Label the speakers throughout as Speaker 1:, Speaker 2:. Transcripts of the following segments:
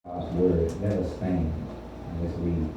Speaker 1: God's word. Let us stand and let's read.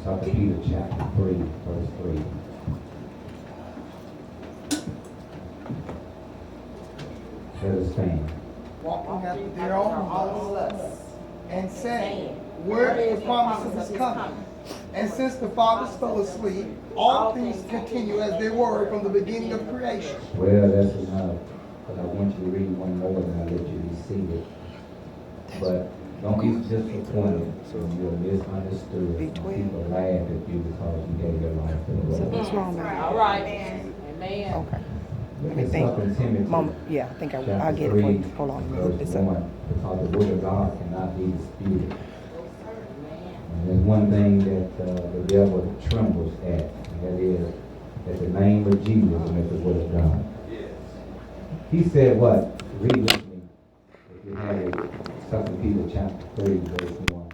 Speaker 1: 2 Peter chapter 3, verse 3. Let us stand.
Speaker 2: Walking after their own lusts, and saying, where is the promise is coming? And since the fathers fell asleep, all things continue as they were from the beginning of creation.
Speaker 1: Well, that's enough, because I want you to read one more and I'll let you receive it. But don't be disappointed when you're misunderstood. People laugh at you because you gave your life to the Lord.
Speaker 3: What's wrong with
Speaker 4: All right, man. Amen.
Speaker 3: Okay.
Speaker 1: Look
Speaker 3: Let me
Speaker 1: at
Speaker 3: think.
Speaker 1: 2 Timothy
Speaker 3: Mama, yeah, I think I'll
Speaker 1: chapter
Speaker 3: get it for
Speaker 1: 3,
Speaker 3: you. Hold on. Look
Speaker 1: verse
Speaker 3: this up.
Speaker 1: 1, because the word of God cannot be disputed. And there's one thing that the devil trembles at, and that is that the name of Jesus and the word of God. He said what? Read with me. If you have it, 2 Peter chapter 3, verse 1.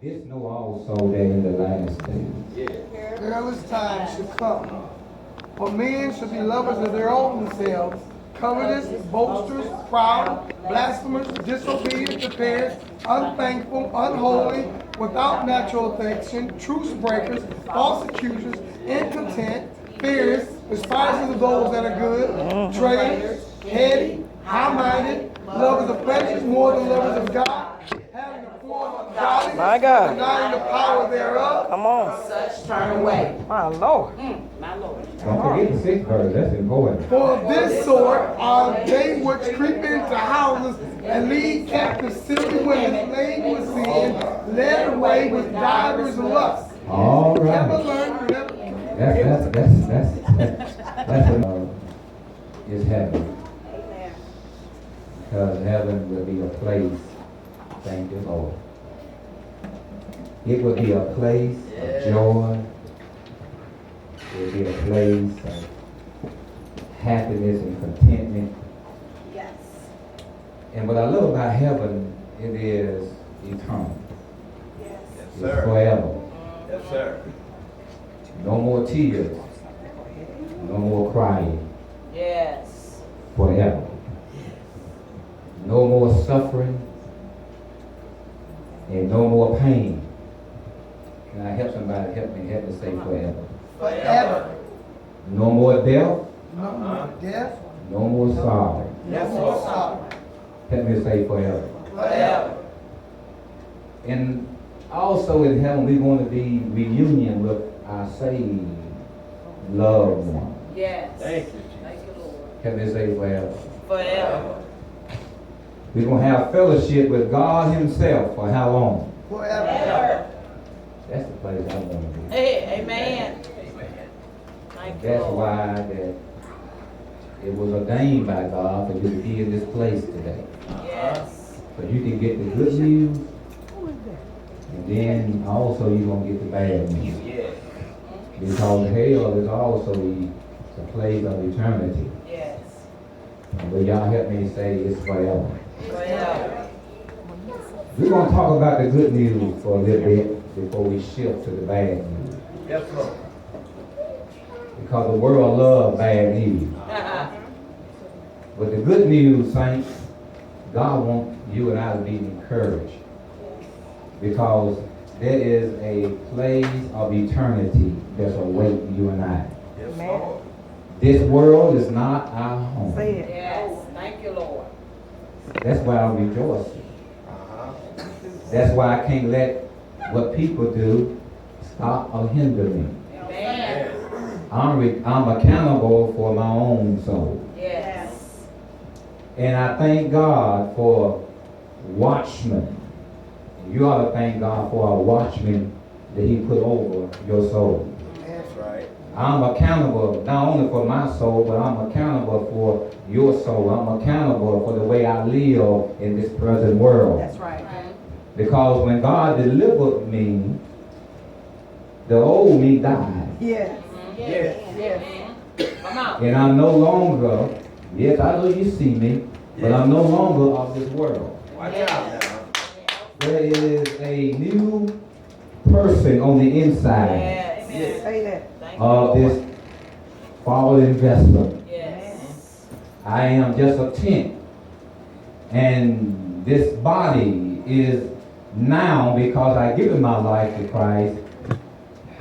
Speaker 1: This know also that in the last days.
Speaker 2: Perilous times should come. For men should be lovers of their own themselves, covetous, boasters, proud, blasphemers, disobedient to parents, unthankful, unholy, without natural affection, truce breakers, false accusers, incontent, fierce, despisers of those that are good, traitors, heady, high-minded, lovers of pleasures more than lovers of God, having a form of godliness,
Speaker 3: My God.
Speaker 2: denying the power thereof.
Speaker 3: Come on.
Speaker 4: Such turn away.
Speaker 3: My Lord.
Speaker 4: My Lord.
Speaker 1: Don't forget the 6th verse, that's important.
Speaker 2: For of this sort are they which creep into houses and lead captive silly women laden with sin, led away with divers lusts.
Speaker 1: All
Speaker 2: Never
Speaker 1: right.
Speaker 2: learn, never.
Speaker 1: That's what is heaven. Because heaven will be a place, thank you, Lord. It will be a place of joy. It will be a place of happiness and contentment.
Speaker 4: Yes.
Speaker 1: And what I love about heaven, it is eternal.
Speaker 4: Yes.
Speaker 1: It's forever.
Speaker 5: Yes, sir.
Speaker 1: No more tears. No more crying.
Speaker 4: Yes.
Speaker 1: Forever. No more suffering. And no more pain. Can I help somebody? Help me say forever.
Speaker 2: Forever.
Speaker 1: No more death.
Speaker 2: No more death.
Speaker 1: No more sorrow.
Speaker 2: No more sorrow.
Speaker 1: Help me say forever.
Speaker 2: Forever.
Speaker 1: And also in heaven, we're going to be reunion with our saved loved one.
Speaker 4: Yes.
Speaker 5: Thank you,
Speaker 4: Thank you, Lord.
Speaker 1: Help me say forever.
Speaker 4: Forever.
Speaker 1: We're going to have fellowship with God himself for how long?
Speaker 2: Forever.
Speaker 4: Forever.
Speaker 1: That's the place I want to be.
Speaker 4: Hey, amen. Thank you,
Speaker 1: That's
Speaker 4: Lord.
Speaker 1: why that it was ordained by God for you to be in this place today.
Speaker 4: Yes.
Speaker 1: So you can get the good news, and then also you're going to get the bad news.
Speaker 5: Yes.
Speaker 1: Because hell is also the place of eternity.
Speaker 4: Yes.
Speaker 1: But y'all help me say it's forever.
Speaker 4: Forever.
Speaker 1: We're going to talk about the good news for a little bit before we shift to the bad news.
Speaker 5: Yes, Lord.
Speaker 1: Because the world loves bad news. But the good news, saints, God wants you and I to be encouraged. Because there is a place of eternity that's awaiting you and I.
Speaker 5: Yes,
Speaker 3: Man.
Speaker 5: Lord.
Speaker 1: This world is not our home.
Speaker 3: Say it.
Speaker 4: Yes. Thank you, Lord.
Speaker 1: That's why I'm rejoicing.
Speaker 5: Uh-huh.
Speaker 1: That's why I can't let what people do stop or hinder me.
Speaker 4: Amen.
Speaker 1: I'm accountable for my own soul.
Speaker 4: Yes.
Speaker 1: And I thank God for watchmen. You ought to thank God for a watchman that he put over your soul.
Speaker 5: That's right.
Speaker 1: I'm accountable not only for my soul, but I'm accountable for your soul. I'm accountable for the way I live in this present world.
Speaker 3: That's right.
Speaker 1: Because when God delivered me, the old me died.
Speaker 3: Yes.
Speaker 4: Yes. Yes. Come on.
Speaker 1: And I'm no longer, yes, I know you see me, but I'm no longer of this world.
Speaker 5: Watch out now.
Speaker 1: There is a new person on the inside
Speaker 4: Yes.
Speaker 3: Say that.
Speaker 4: Thank you,
Speaker 1: of
Speaker 4: Lord.
Speaker 1: this fallen vessel.
Speaker 4: Yes.
Speaker 1: I am just a tent. And this body is now, because I given my life to Christ,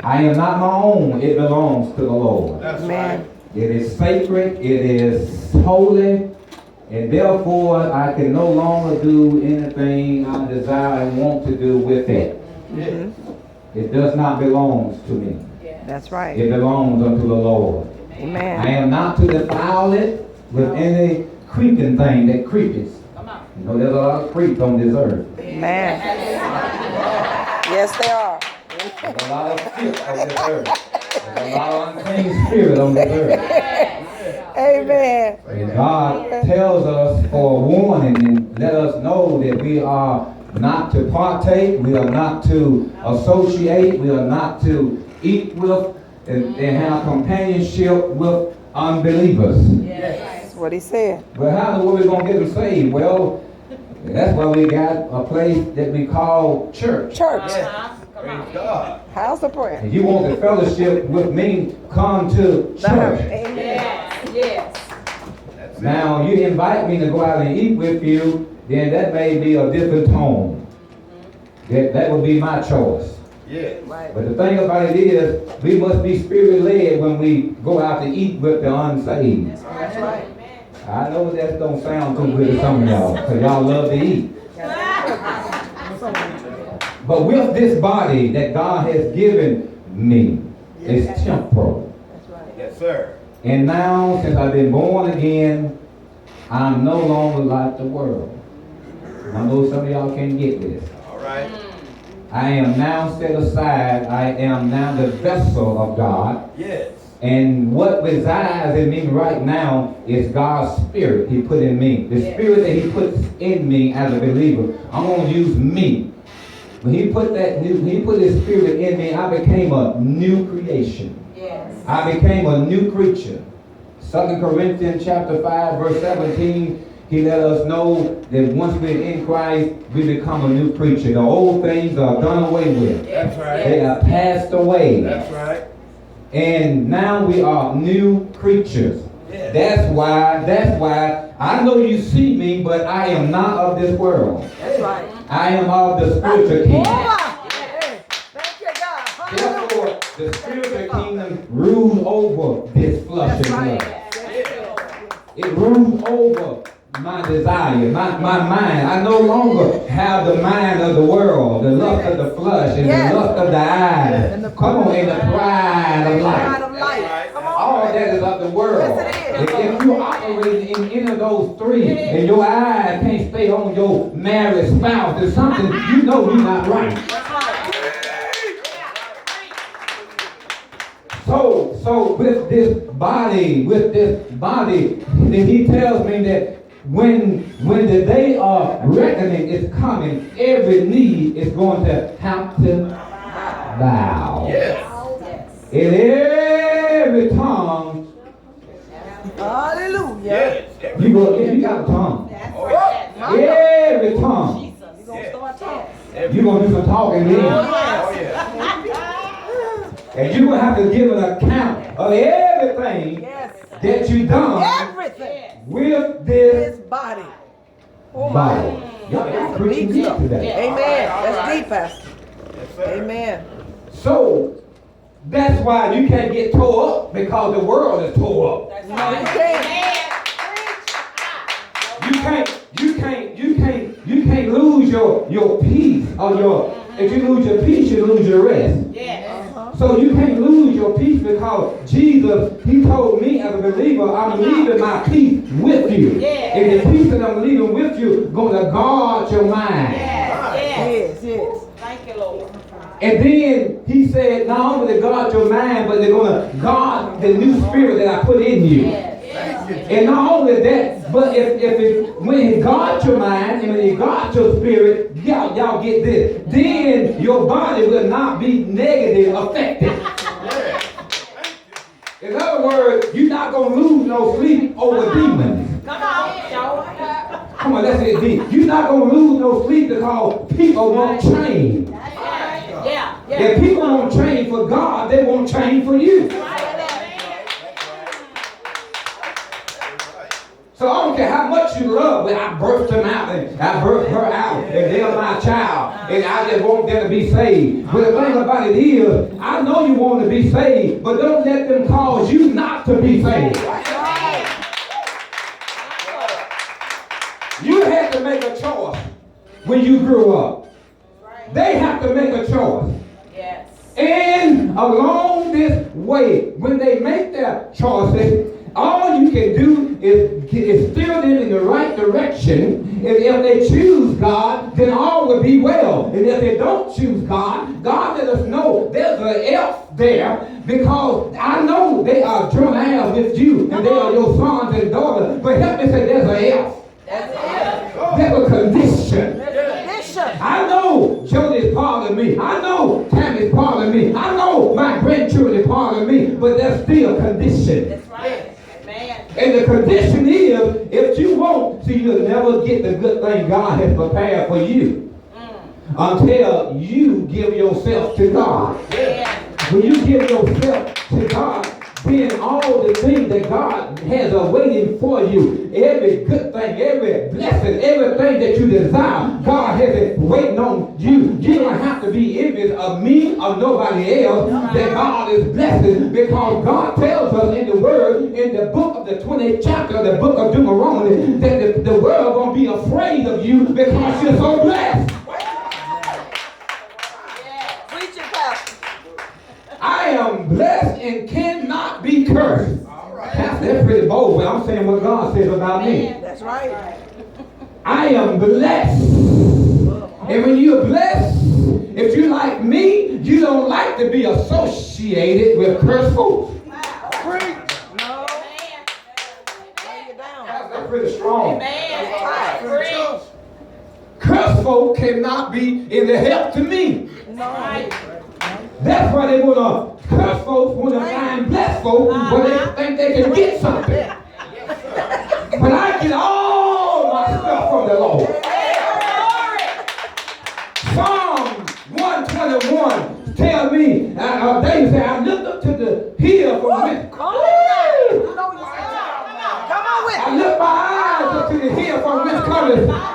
Speaker 1: I am not my own. It belongs to the Lord.
Speaker 5: That's
Speaker 3: Amen.
Speaker 5: right.
Speaker 1: It is sacred. It is holy. And therefore, I can no longer do anything I desire and want to do with it. It does not belong to me.
Speaker 3: That's right.
Speaker 1: It belongs unto the Lord. I
Speaker 3: Amen.
Speaker 1: am not to defile it with any creeping thing that creeps.
Speaker 4: Come on.
Speaker 1: You know, there's a lot of creeps on this earth.
Speaker 3: Amen. Yes, they are.
Speaker 1: There's a lot of creeps on this earth. There's a lot of unclean spirit on this earth.
Speaker 3: Amen.
Speaker 1: And God tells us for a warning and let us know that we are not to partake, we are not to associate, we are not to eat with and have companionship with unbelievers.
Speaker 3: That's what he said.
Speaker 1: Well, how are we going to get them saved? Well, that's why we got a place that we call church.
Speaker 3: Church.
Speaker 5: Praise God.
Speaker 3: House of prayer.
Speaker 1: If you want the fellowship with me, come to
Speaker 3: The house.
Speaker 1: church.
Speaker 3: Amen.
Speaker 4: Yes.
Speaker 5: That's it.
Speaker 1: Now, you invite me to go out and eat with you, then that may be a different tone. That would be my choice.
Speaker 5: Yeah.
Speaker 3: Right.
Speaker 1: But the thing about it is, we must be spirit-led when we go out to eat with the unsaved.
Speaker 3: That's right.
Speaker 1: I know that don't sound too good to some of y'all, because y'all love to eat. But with this body that God has given me, it's temporal.
Speaker 3: That's right.
Speaker 5: Yes, sir.
Speaker 1: And now, since I've been born again, I'm no longer like the world. I know some of y'all can't get this.
Speaker 5: All right.
Speaker 1: I am now set aside. I am now the vessel of God.
Speaker 5: Yes.
Speaker 1: And what resides in me right now is God's spirit He put in me. The spirit that He puts in me as a believer. I'm going to use me. When He put His spirit in me, I became a new creation.
Speaker 4: Yes.
Speaker 1: I became a new creature. 2 Corinthians chapter 5 verse 17, He let us know that once we're in Christ, we become a new creature. The old things are done away with.
Speaker 5: That's right.
Speaker 1: They are passed away.
Speaker 5: That's right.
Speaker 1: And now we are new creatures.
Speaker 5: Yeah.
Speaker 1: That's why I know you see me, but I am not of this world.
Speaker 3: That's right.
Speaker 1: I am of the spiritual kingdom.
Speaker 3: Thank you, God.
Speaker 1: Therefore, the spiritual kingdom rules over this flesh and blood. It rules over my desire, my mind. I no longer have the mind of the world, the lust of the flesh, and the lust of the eyes. Come on, and the pride of life. All that is of the world. If you operate in any of those three, and your eyes can't stay on your married spouse, there's something you know you're not right. So with this body, then He tells me that when the day of reckoning is coming, every knee is going to have to bow.
Speaker 5: Yes.
Speaker 1: And every tongue,
Speaker 3: Hallelujah.
Speaker 5: Yes.
Speaker 1: you got a tongue.
Speaker 5: Oh, yeah.
Speaker 1: Every tongue.
Speaker 5: Yes.
Speaker 1: You're going to do some talking then.
Speaker 5: Oh, yeah.
Speaker 1: And you're going to have to give an account of everything that you done
Speaker 3: Everything.
Speaker 1: with this
Speaker 3: His body. Oh
Speaker 1: body.
Speaker 3: my.
Speaker 1: Y'all preaching deep today.
Speaker 3: Amen. That's deep, Pastor.
Speaker 5: Yes, sir.
Speaker 3: Amen.
Speaker 1: So that's why you can't get tore up, because the world is tore up.
Speaker 3: No, you can't.
Speaker 1: You can't lose your peace or if you lose your peace, you lose your rest. So you can't lose your peace, because Jesus, He told me as a believer, I'm leaving my peace with you. And the peace that I'm leaving with you going to guard your mind.
Speaker 3: Yes.
Speaker 4: Thank you, Lord.
Speaker 1: And then He said, not only to guard your mind, but they're going to guard the new spirit that I put in you. And not only that, but when He guards your mind and when He guards your spirit, y'all get this, then your body will not be negative affected. In other words, you're not going to lose no sleep over demons.
Speaker 4: Come on, show.
Speaker 1: Come on, that's it. You're not going to lose no sleep because people won't change.
Speaker 4: Yeah.
Speaker 1: If people won't change for God, they won't change for you. So I don't care how much you love me. I birthed them out and I birthed her out and they're my child. And I just want them to be saved. But the thing about it is, I know you want to be saved, but don't let them cause you not to be saved. You had to make a choice when you grew up. They have to make a choice.
Speaker 4: Yes.
Speaker 1: And along this way, when they make their choices, all you can do is steer them in the right direction. And if they choose God, then all will be well. And if they don't choose God, God let us know there's an F there, because I know they are joint heirs with you, and they are your sons and daughters. But help me say there's an F. There's a condition. I know Jody is part of me. I know Tammy is part of me. I know my grandchildren is part of me. But there's still a condition.
Speaker 4: That's right. Amen.
Speaker 1: And the condition is, if you won't, see, you'll never get the good thing God has prepared for you until you give yourself to God.
Speaker 4: Yeah.
Speaker 1: When you give yourself to God, then all the things that God has awaiting for you, every good thing, every blessing, everything that you desire, God has it waiting on you. You don't have to be envious of me or nobody else that God is blessing, because God tells us in the Word, in the book of the 20th chapter of the book of Deuteronomy, that the world going to be afraid of you because you're so blessed.
Speaker 3: Preach it, Pastor.
Speaker 1: I am blessed and cannot be cursed. That's pretty bold, but I'm saying what God says about me.
Speaker 3: That's right.
Speaker 1: I am blessed. And when you're blessed, if you like me, you don't like to be associated with cursed folks.
Speaker 3: No. Lay it down.
Speaker 1: That's pretty strong.
Speaker 4: Amen.
Speaker 1: Cursed folk cannot be in the help to me.
Speaker 3: No.
Speaker 1: That's why they want to curse folks when they find blessed folks, but they think they can get something. But I get all my stuff from the Lord. Psalm 121 tell me, David said, I lift up to the hill from whence.
Speaker 3: Come on with it.
Speaker 1: I lift my eyes up to the hill from whence cometh